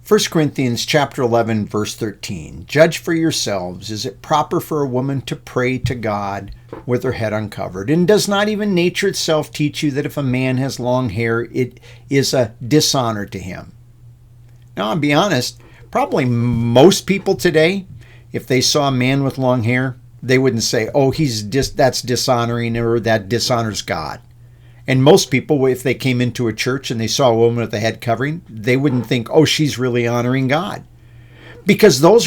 1 Corinthians chapter 11, verse 13. Judge for yourselves, is it proper for a woman to pray to God with her head uncovered? And does not even nature itself teach you that if a man has long hair, it is a dishonor to him? Now, I'll be honest, probably most people today, if they saw a man with long hair, they wouldn't say, oh, that's dishonoring, or that dishonors God. And most people, if they came into a church and they saw a woman with a head covering, they wouldn't think, oh, she's really honoring God. Because those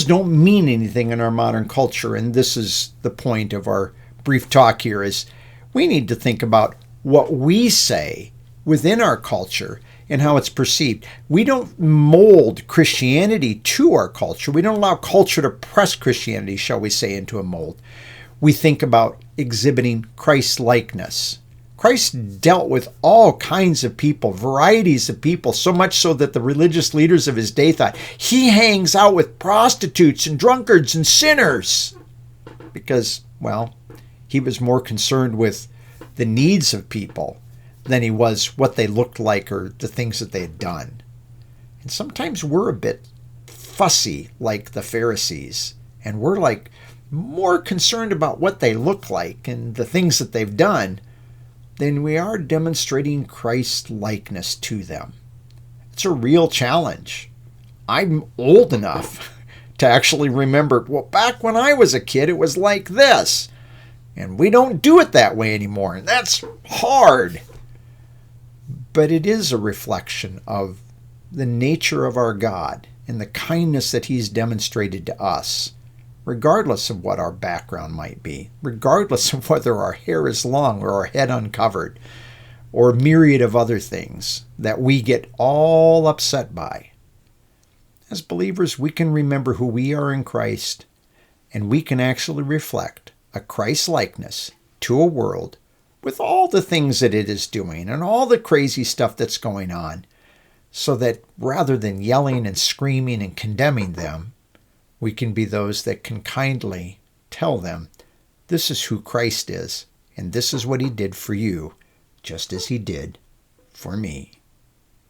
don't mean anything in our modern culture. And this is the point of our brief talk here, is we need to think about what we say within our culture and how it's perceived. We don't mold Christianity to our culture. We don't allow culture to press Christianity, shall we say, into a mold. We think about exhibiting Christlikeness. Christ dealt with all kinds of people, varieties of people, so much so that the religious leaders of his day thought, he hangs out with prostitutes and drunkards and sinners. Because, well, he was more concerned with the needs of people than he was what they looked like or the things that they had done. And sometimes we're a bit fussy like the Pharisees, and we're like more concerned about what they look like and the things that they've done than we are demonstrating Christ-likeness to them. It's a real challenge. I'm old enough to actually remember, well, back when I was a kid, it was like this. And we don't do it that way anymore. And that's hard. But it is a reflection of the nature of our God and the kindness that he's demonstrated to us, regardless of what our background might be, regardless of whether our hair is long or our head uncovered, or a myriad of other things that we get all upset by. As believers, we can remember who we are in Christ, and we can actually reflect a Christ-likeness to a world with all the things that it is doing and all the crazy stuff that's going on, so that rather than yelling and screaming and condemning them, we can be those that can kindly tell them, this is who Christ is, and this is what he did for you, just as he did for me.